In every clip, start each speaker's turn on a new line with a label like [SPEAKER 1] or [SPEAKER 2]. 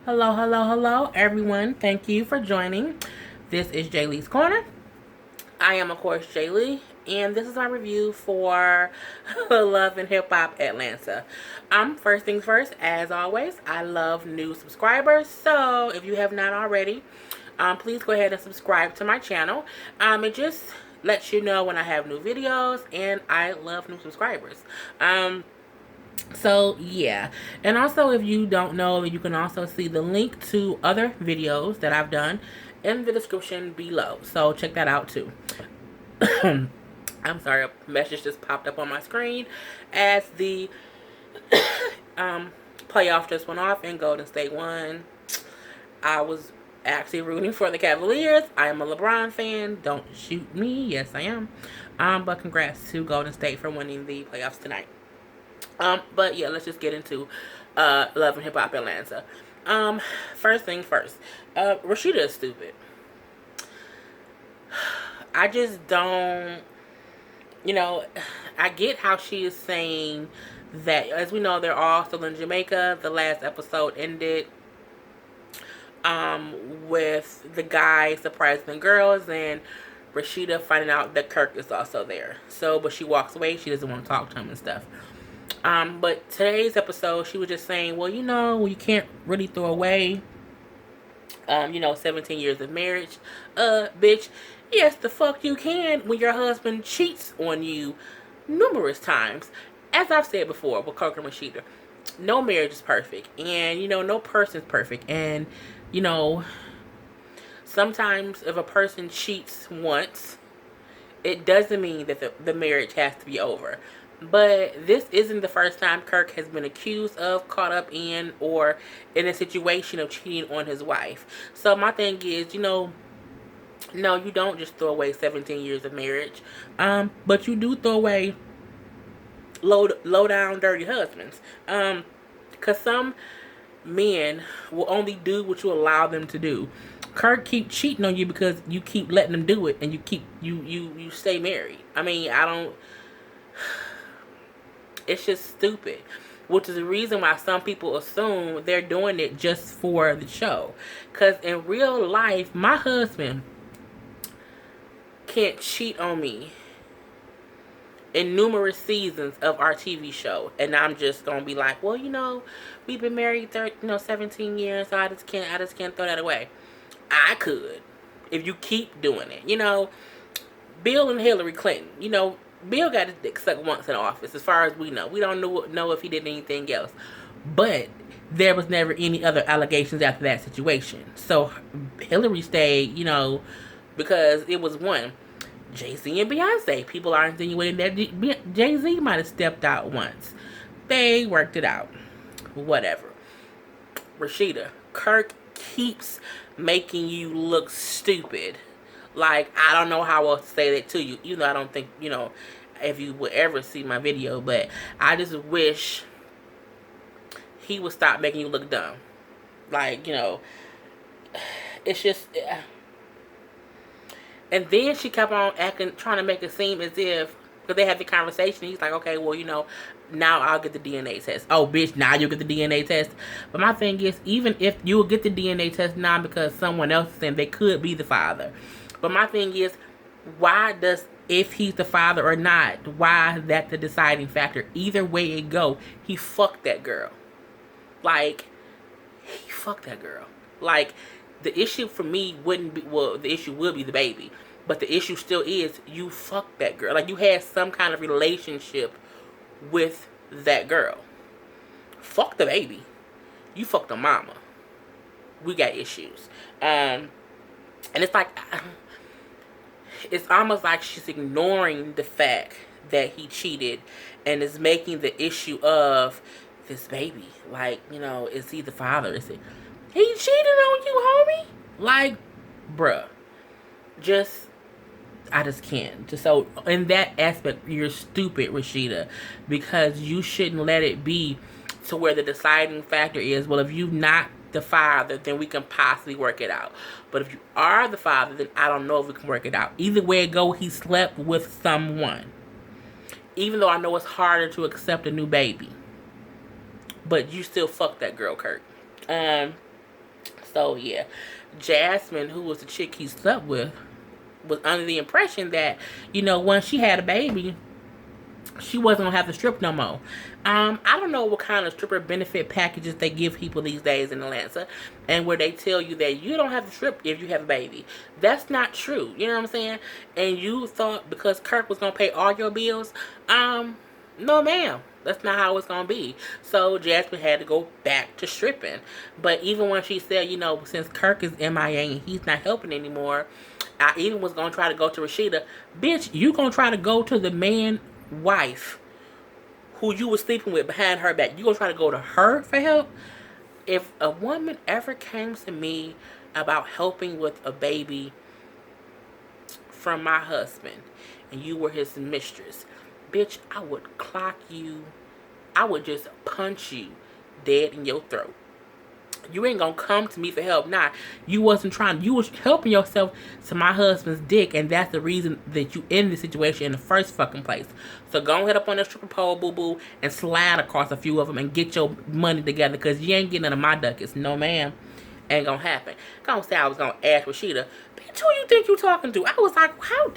[SPEAKER 1] Hello, hello, hello, everyone. Thank you for joining. This is Jaylee's Corner. I am, of course, Jaylee, and this is my review for Love and Hip Hop Atlanta. First things first, as always, I love new subscribers, so if you have not already, please go ahead and subscribe to my channel. It just lets you know when I have new videos, and I love new subscribers. So yeah, and also if you don't know, you can also see the link to other videos that I've done in the description below, so check that out too. I'm sorry, a message just popped up on my screen as the playoff just went off and Golden State won. I was actually rooting for the Cavaliers. I am a LeBron fan. Don't shoot me. Yes, I am. But congrats to Golden State for winning the playoffs tonight. But yeah, let's just get into Love and Hip Hop Atlanta. First thing first, Rashida is stupid. I just don't, I get how she is saying that. As we know, they're all still in Jamaica. The last episode ended with the guy surprising the girls and Rashida finding out that Kirk is also there. So, but she walks away. She doesn't want to talk to him and stuff. But today's episode, she was just saying, well, you can't really throw away, 17 years of marriage. Bitch, yes, the fuck you can when your husband cheats on you numerous times. As I've said before with Kirk and Rashida, no marriage is perfect. And, no person's perfect. And, sometimes if a person cheats once, it doesn't mean that the marriage has to be over. But this isn't the first time Kirk has been accused of, caught up in, or in a situation of cheating on his wife. So my thing is, no, you don't just throw away 17 years of marriage. But you do throw away low down dirty husbands. Because some men will only do what you allow them to do. Kirk keep cheating on you because you keep letting them do it, and you stay married. I mean, it's just stupid, which is the reason why some people assume they're doing it just for the show. Because in real life, my husband can't cheat on me in numerous seasons of our TV show, and I'm just gonna be like, well, we've been married 17 years, so I just can't throw that away. I could, if you keep doing it. Bill and Hillary Clinton, Bill got his dick sucked once in office, as far as we know. We don't know if he did anything else. But there was never any other allegations after that situation. So Hillary stayed, because it was one. Jay-Z and Beyonce. People are insinuating that Jay-Z might have stepped out once. They worked it out. Whatever. Rashida, Kirk keeps making you look stupid. Like, I don't know how else to say that to you. Even though I don't think, if you would ever see my video. But I just wish he would stop making you look dumb. Like, it's just... And then she kept on trying to make it seem as if... Because they had the conversation. He's like, okay, well, now I'll get the DNA test. Oh, bitch, now you'll get the DNA test. But my thing is, even if you will get the DNA test now because someone else is saying they could be the father. But my thing is, if he's the father or not, why is that the deciding factor? Either way it go, he fucked that girl. Like, he fucked that girl. Like, the issue for me wouldn't be, well, the issue would be the baby. But the issue still is, you fucked that girl. Like, you had some kind of relationship with that girl. Fuck the baby. You fucked the mama. We got issues. And it's like... It's almost like she's ignoring the fact that he cheated and is making the issue of this baby. Like, is he the father? Is it? He cheated on you, homie? Like, bruh. I just can't. So, in that aspect, you're stupid, Rashida. Because you shouldn't let it be to where the deciding factor is, well, if you're not the father, then we can possibly work it out. But if you are the father, then I don't know if we can work it out. Either way it go, he slept with someone. Even though I know it's harder to accept a new baby. But you still fuck that girl, Kurt. So yeah, Jasmine, who was the chick he slept with, was under the impression that, once she had a baby, she wasn't gonna have to strip no more. I don't know what kind of stripper benefit packages they give people these days in Atlanta, and where they tell you that you don't have to strip if you have a baby. That's not true. You know what I'm saying? And you thought because Kirk was gonna pay all your bills, no, ma'am. That's not how it's gonna be. So Jasmine had to go back to stripping. But even when she said, since Kirk is MIA and he's not helping anymore, I even was gonna try to go to Rashida. Bitch, you gonna try to go to the man wife who you was sleeping with behind her back. You gonna try to go to her for help? If a woman ever came to me about helping with a baby from my husband and you were his mistress, bitch, I would clock you. I would just punch you dead in your throat. You ain't gonna come to me for help. Nah, you wasn't trying. You was helping yourself to my husband's dick, and that's the reason that you in this situation in the first fucking place. So go ahead up on the stripper pole, boo boo, and slide across a few of them and get your money together, because you ain't getting none of my ducats. No, ma'am. Ain't gonna happen. Gonna say I was gonna ask Rashida, bitch, who you think you talking to? I was like, how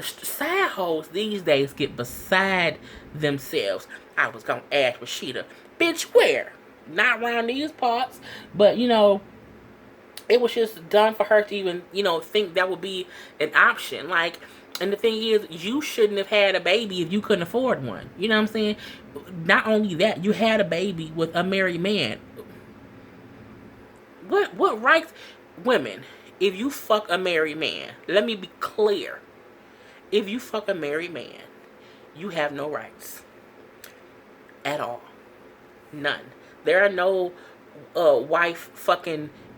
[SPEAKER 1] sad hoes these days get beside themselves. I was gonna ask Rashida, bitch, where? Not around these parts, but it was just done for her to even, think that would be an option. Like, and the thing is, you shouldn't have had a baby if you couldn't afford one. You know what I'm saying? Not only that, you had a baby with a married man. What rights, women, if you fuck a married man, let me be clear. If you fuck a married man, you have no rights. At all. None. There are no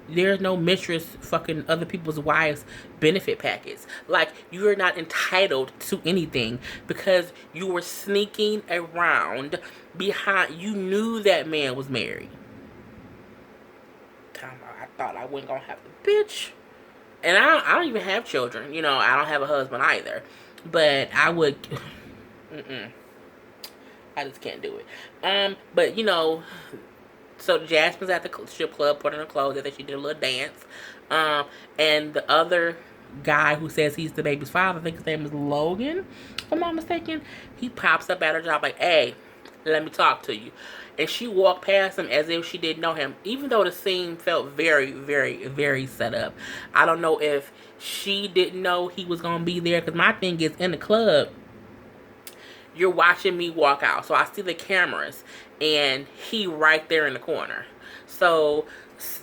[SPEAKER 1] there's no mistress fucking other people's wives benefit packets. Like, you are not entitled to anything because you were sneaking around behind. You knew that man was married. I thought I wasn't gonna have the bitch. And I don't even have children. I don't have a husband either. But I would. I just can't do it. But so Jasmine's at the strip club putting her clothes. I think she did a little dance. And the other guy who says he's the baby's father, I think his name is Logan, if I'm not mistaken, he pops up at her job like, hey, let me talk to you. And she walked past him as if she didn't know him, even though the scene felt very, very, very set up. I don't know if she didn't know he was going to be there, because my thing is, in the club, you're watching me walk out. So I see the cameras, and he right there in the corner. So,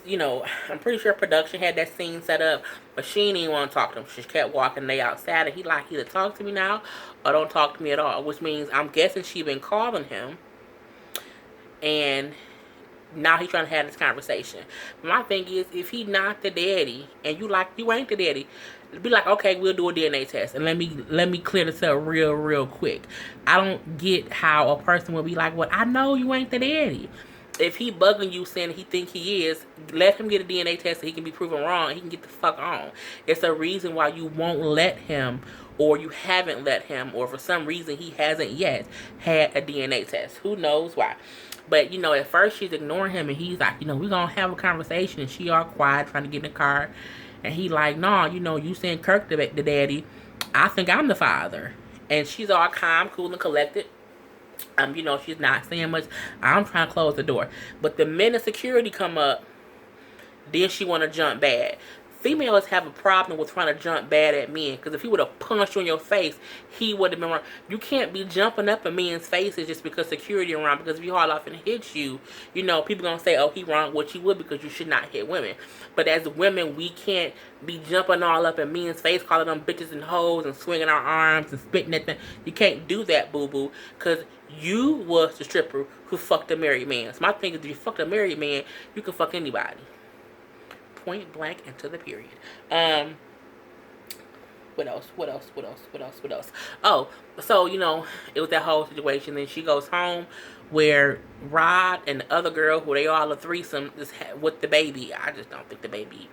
[SPEAKER 1] I'm pretty sure production had that scene set up, but she didn't even want to talk to him. She kept walking they outside, and he like, either talk to me now or don't talk to me at all, which means I'm guessing she been calling him, and now he's trying to have this conversation. But my thing is, if he not the daddy, and you ain't the daddy, be like, okay, we'll do a DNA test, and let me clear this up real quick. I don't get how a person will be like, well, I know you ain't the daddy. If he bugging you saying he think he is, let him get a DNA test so he can be proven wrong and he can get the fuck on. It's a reason why you won't let him, or you haven't let him, or for some reason he hasn't yet had a DNA test. Who knows why? But, at first she's ignoring him, and he's like, we're going to have a conversation, and she all quiet, trying to get in the car. And he like, no, you saying Kirk the daddy. I think I'm the father. And she's all calm, cool, and collected. She's not saying much. I'm trying to close the door. But the minute security come up, then she want to jump bad. Females have a problem with trying to jump bad at men, because if he would have punched you in your face, he would have been wrong. You can't be jumping up in men's faces just because security around, because if you haul off and hit you, people gonna say, oh, he wrong, which he would, because you should not hit women. But as women, we can't be jumping all up in men's face, calling them bitches and hoes, and swinging our arms and spitting at them. You can't do that, boo-boo, because you was the stripper who fucked a married man. So my thing is, if you fucked a married man, you can fuck anybody. Point blank and to the period. What else? What else? What else? What else? What else? Oh, so it was that whole situation. Then she goes home where Rod and the other girl, who they all a threesome, is with the baby. I just don't think the baby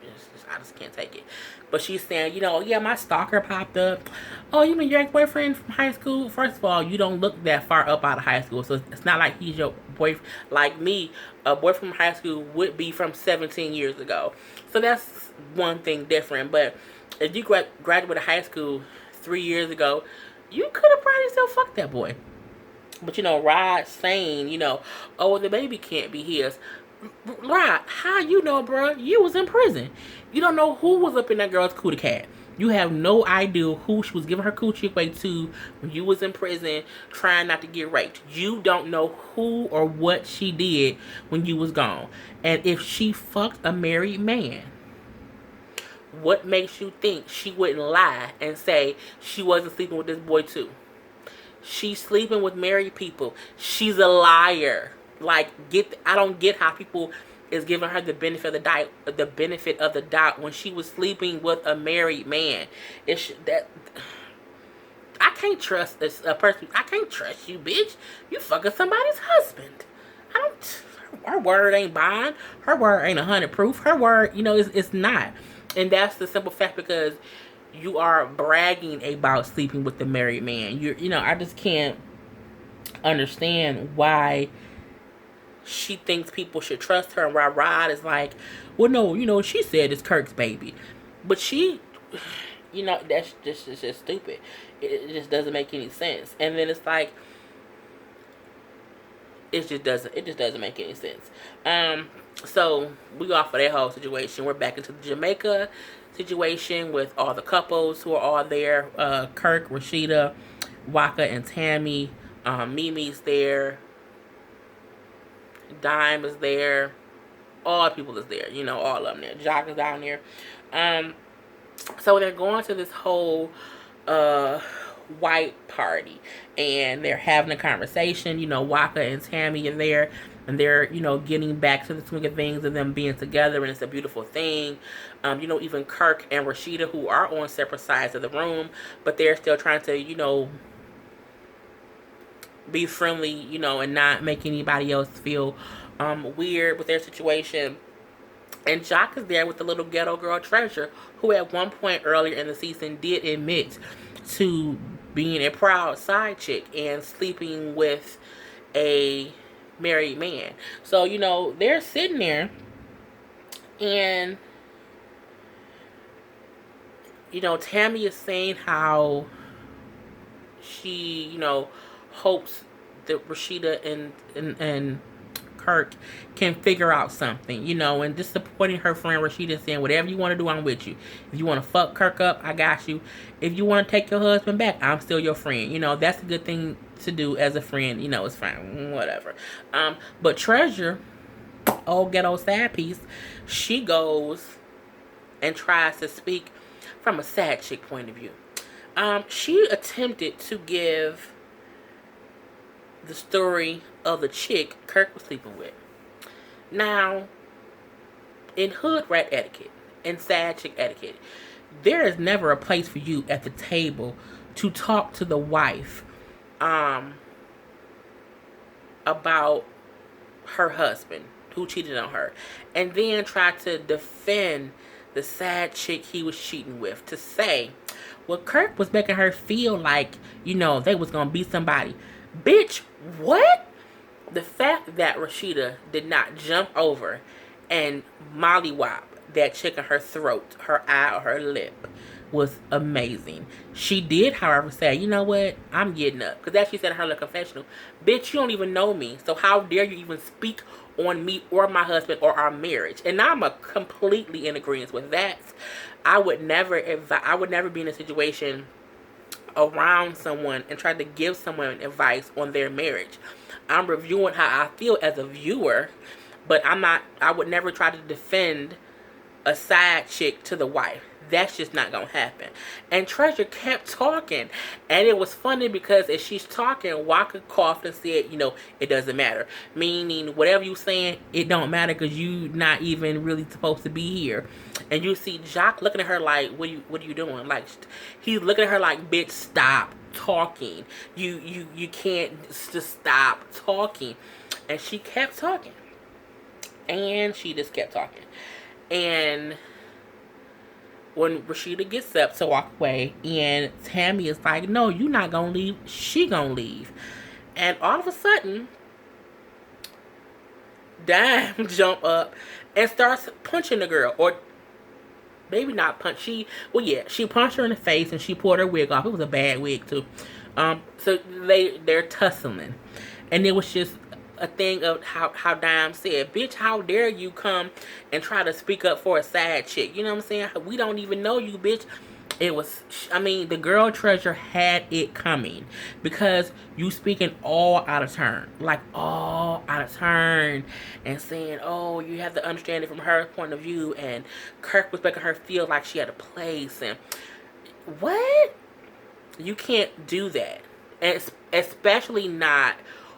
[SPEAKER 1] I just can't take it. But she's saying, yeah, my stalker popped up. Oh, you mean your ex-boyfriend from high school? First of all, you don't look that far up out of high school, so it's not like he's your boyfriend. Like me, a boyfriend from high school would be from 17 years ago. So that's one thing different. But if you graduated high school 3 years ago, you could have probably still fucked that boy. But Rod saying, oh, the baby can't be his. Rod, how you know, bro? You was in prison. You don't know who was up in that girl's cootie cat. You have no idea who she was giving her coochie away to when you was in prison trying not to get raped. You don't know who or what she did when you was gone. And if she fucked a married man, what makes you think she wouldn't lie and say she wasn't sleeping with this boy too? She's sleeping with married people. She's a liar. Like, I don't get how people is giving her the benefit of the doubt when she was sleeping with a married man. That I can't trust a person. I can't trust you, bitch. You fucking somebody's husband. Her word ain't bond. Her word ain't 100 proof. Her word, it's not. And that's the simple fact, because you are bragging about sleeping with the married man. I just can't understand why she thinks people should trust her, and why Rod is like, well, no, she said it's Kirk's baby. But she, that's just stupid. It just doesn't make any sense. And then it's like, it just doesn't make any sense. So we go off of that whole situation. We're back into the Jamaica situation with all the couples who are all there. Kirk, Rashida, Waka, and Tammy. Mimi's there. Dime is there. All the people is there. All of them there. Jock is down there. So they're going to this whole white party, and they're having a conversation. Waka and Tammy are there, and they're getting back to the swing of things and them being together, and it's a beautiful thing. Even Kirk and Rashida, who are on separate sides of the room, but they're still trying to be friendly, and not make anybody else feel weird with their situation. And Jock is there with the little ghetto girl Treasure, who at one point earlier in the season did admit to being a proud side chick and sleeping with a married man. So, they're sitting there, and Tammy is saying how she, hopes that Rashida and Kirk can figure out something, and just supporting her friend Rashida, saying, whatever you want to do, I'm with you. If you want to fuck Kirk up, I got you. If you want to take your husband back, I'm still your friend. That's a good thing to do as a friend. It's fine, whatever. But Treasure, old ghetto sad piece, she goes and tries to speak from a sad chick point of view. She attempted to give the story of the chick Kirk was sleeping with. Now, in hood rat etiquette and sad chick etiquette, there is never a place for you at the table to talk to the wife about her husband who cheated on her, and then try to defend the sad chick he was cheating with, to say, well, Kirk was making her feel like, they was gonna be somebody. Bitch, what? The fact that Rashida did not jump over and mollywop that chick in her throat, her eye, or her lip was amazing. She did, however, say, you know what? I'm getting up. Because as she said in her little confessional, bitch, you don't even know me. So how dare you even speak on me or my husband or our marriage? And I'm completely in agreement with that. I would never be in a situation around someone and try to give someone advice on their marriage. I'm reviewing how I feel as a viewer, but I would never try to defend a side chick to the wife. That's just not gonna happen. And Treasure kept talking, and it was funny because as she's talking, Walker coughed and said, it doesn't matter. Meaning, whatever you saying, it don't matter because you not even really supposed to be here. And you see Jock looking at her like, what are you doing? Like, he's looking at her like, bitch, stop talking. You can't just stop talking. And she kept talking. And she just kept talking. And when Rashida gets up to walk away, and Tammy is like, no, you're not gonna leave, she gonna leave. And all of a sudden, Dime jump up and starts punching the girl. Or maybe not punch, she punched her in the face and she pulled her wig off. It was a bad wig too. So they're tussling. And it was just a thing of how Dime said, bitch, how dare you come and try to speak up for a side chick? You know what I'm saying? We don't even know you, bitch. It was, the girl Treasure had it coming because you speaking all out of turn. Like, all out of turn. And saying, oh, you have to understand it from her point of view. And Kirk was making her feel like she had a place. And what? You can't do that. And especially not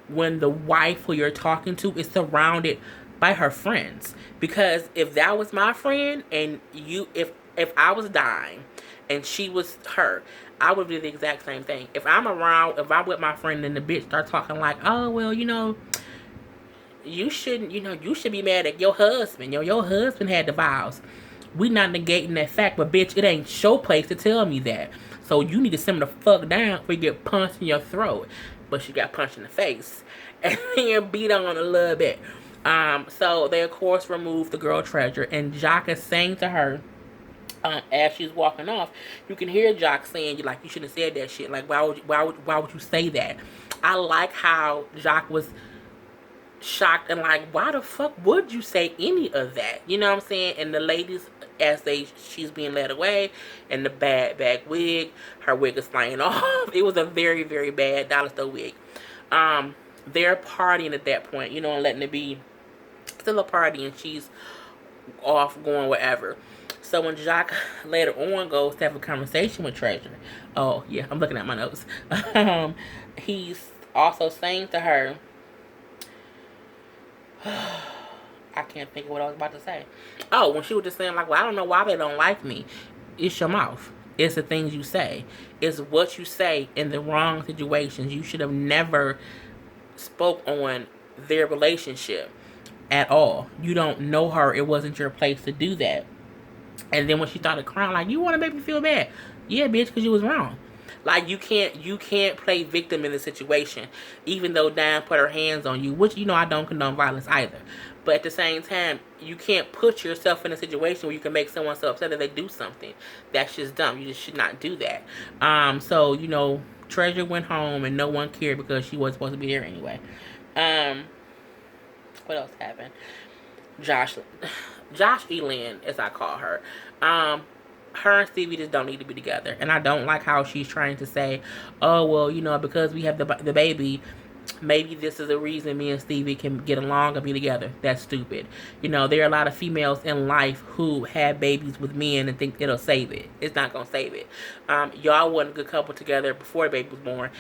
[SPEAKER 1] when the wife who you're talking to is surrounded by her friends. Because if that was my friend and if I was dying and she was her, I would do the exact same thing. If I'm with my friend and the bitch start talking like, oh, well, you shouldn't, you should be mad at your husband. Your husband had the vows. We not negating that fact, but bitch, it ain't your place to tell me that. So you need to simmer the fuck down before you get punched in your throat. But she got punched in the face and then beat on a little bit. So they of course removed the girl Treasure, and Jock is saying to her, as she's walking off, you can hear Jock saying, like, you shouldn't have said that shit. Like, why would you say that? I like how Jock was shocked and like, why the fuck would you say any of that? You know what I'm saying? And the ladies, she's being led away, and the bag wig, her wig is flying off. It was a very, very bad dollar store wig. They're partying at that point, and letting it be still a party, and she's off going wherever. So when Jacques later on goes to have a conversation with Treasure, oh yeah, I'm looking at my notes. He's also saying to her, I can't think of what I was about to say. Oh, when she was just saying like, well, I don't know why they don't like me. It's your mouth. It's the things you say. It's what you say in the wrong situations. You should have never spoke on their relationship at all. You don't know her. It wasn't your place to do that. And then when she started crying, like, you want to make me feel bad? Yeah, bitch, because you was wrong. Like, you can't play victim in the situation, even though Diane put her hands on you, which, I don't condone violence either. But at the same time, you can't put yourself in a situation where you can make someone so upset that they do something. That's just dumb. You just should not do that. So, Treasure went home and no one cared because she wasn't supposed to be there anyway. What else happened? Josh Elin, as I call her. Her and Stevie just don't need to be together. And I don't like how she's trying to say, oh, well, because we have the baby, maybe this is a reason me and Stevie can get along and be together. That's stupid. There are a lot of females in life who have babies with men and think it'll save it. It's not going to save it. Y'all wasn't a good couple together before the baby was born.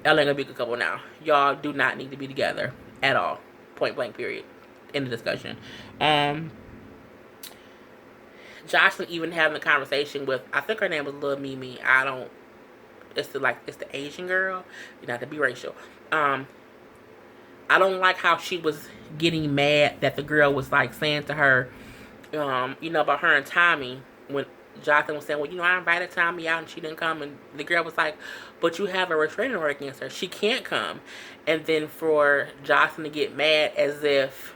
[SPEAKER 1] Y'all ain't going to be a good couple now. Y'all do not need to be together at all. Point blank, period. End of discussion. Jocelyn even having a conversation with, I think her name was Lil Mimi. It's the Asian girl. Not to be racial. I don't like how she was getting mad that the girl was like saying to her, about her and Tommy, when Jocelyn was saying, well, I invited Tommy out and she didn't come, and the girl was like, but you have a restraining order against her. She can't come. And then for Jocelyn to get mad as if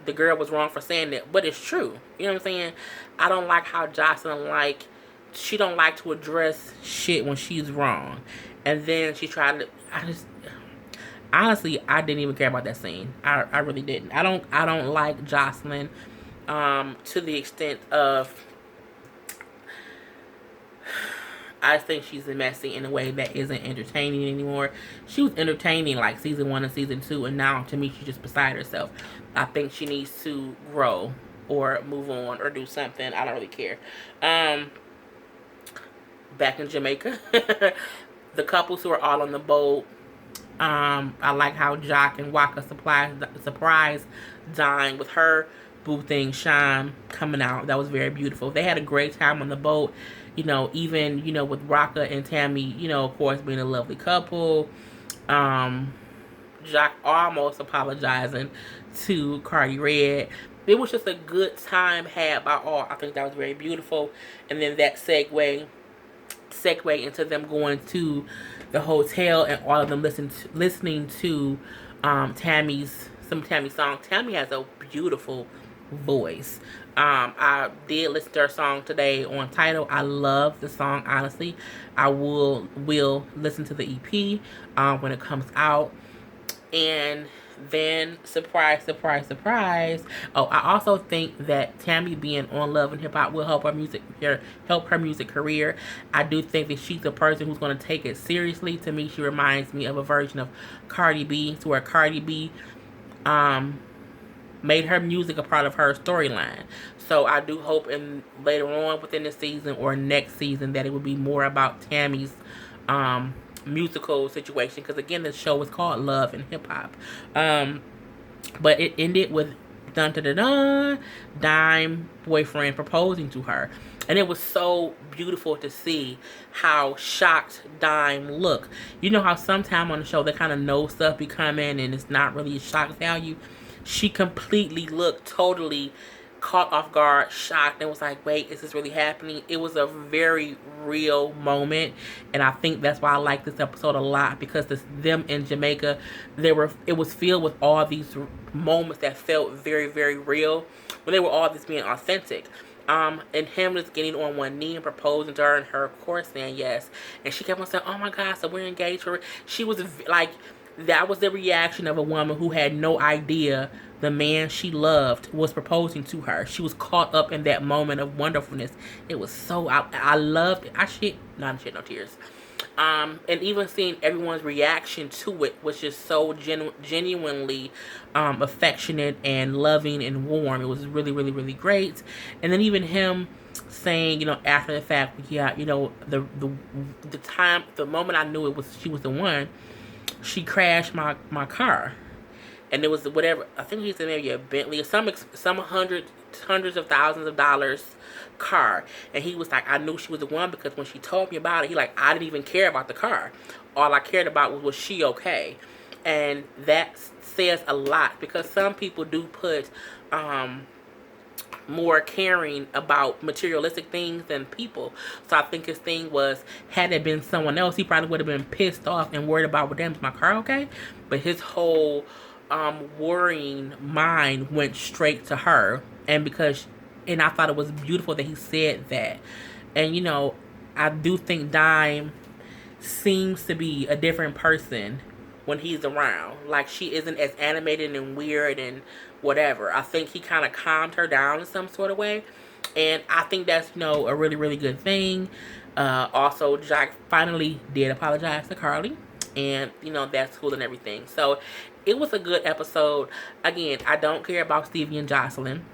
[SPEAKER 1] the girl was wrong for saying that, but it's true. You know what I'm saying? I don't like how Jocelyn she don't like to address shit when she's wrong. And then she tried to, honestly, I didn't even care about that scene. I really didn't. I don't like Jocelyn to the extent of, I think she's messy in a way that isn't entertaining anymore. She was entertaining like season 1 and season 2, and now to me she's just beside herself. I think she needs to grow or move on or do something. I don't really care. Back in Jamaica, the couples who are all on the boat. I like how Jock and Waka surprised Dime with her boo thing, Shine, coming out. That was very beautiful. They had a great time on the boat. Even, with Raka and Tammy, of course, being a lovely couple. Jock almost apologizing to Cardi Red. It was just a good time had by all. I think that was very beautiful. And then that segue into them going to the hotel and all of them listening to Tammy's song. Tammy has a beautiful voice. I did listen to her song today on Tidal. I love the song, honestly. I will listen to the EP when it comes out. And then, surprise. Oh, I also think that Tammy being on Love and Hip Hop will help her music career. I do think that she's a person who's going to take it seriously. To me, she reminds me of a version of Cardi B, to where Cardi B made her music a part of her storyline. So I do hope later on within the season or next season that it will be more about Tammy's musical situation, because again, the show was called Love and Hip Hop, but it ended with Dime boyfriend proposing to her, and it was so beautiful to see how shocked Dime looked. You know how sometime on the show they kind of know stuff be coming and it's not really shock value. She completely looked totally caught off guard, shocked, and was like, wait, is this really happening? It was a very real moment, and I think that's why I like this episode a lot, because them in Jamaica, it was filled with all these moments that felt very, very real, when they were all just being authentic. And him just getting on one knee and proposing to her, and her, of course, saying yes. And she kept on saying, oh my God, so we're engaged. She was like, that was the reaction of a woman who had no idea the man she loved was proposing to her. She was caught up in that moment of wonderfulness. It was so, I loved it. No tears. And even seeing everyone's reaction to it was just so genuinely affectionate and loving and warm. It was really, really, really great. And then even him saying, after the fact, yeah, the moment I knew she was the one, she crashed my car. And it was whatever, I think he said maybe a Bentley or some hundreds of thousands of dollars car. And he was like, I knew she was the one, because when she told me about it, he like, I didn't even care about the car. All I cared about was she okay? And that says a lot, because some people do put more caring about materialistic things than people. So I think his thing was, had it been someone else, he probably would have been pissed off and worried about, well, damn, is my car okay? But his whole worrying mind went straight to her, and I thought it was beautiful that he said that. And I do think Dime seems to be a different person when he's around. Like, she isn't as animated and weird and whatever. I think he kind of calmed her down in some sort of way, and I think that's a really, really good thing. Also, Jack finally did apologize to Carly, and that's cool and everything. So it was a good episode. Again, I don't care about Stevie and Jocelyn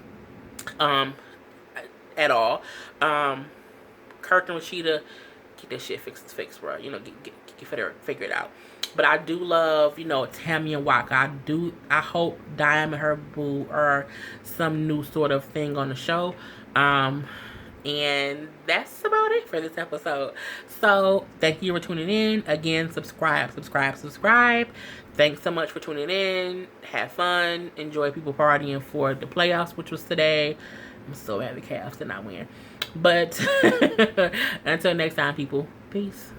[SPEAKER 1] at all. Kirk and Rashida, get that shit fixed, bro. Figure it out. But I do love, Tammy and Waka. I hope Dime and her boo are some new sort of thing on the show. And that's about it for this episode. So, thank you for tuning in. Again, subscribe. Thanks so much for tuning in. Have fun. Enjoy people partying for the playoffs, which was today. I'm so mad the Cavs did not win. But, until next time, people. Peace.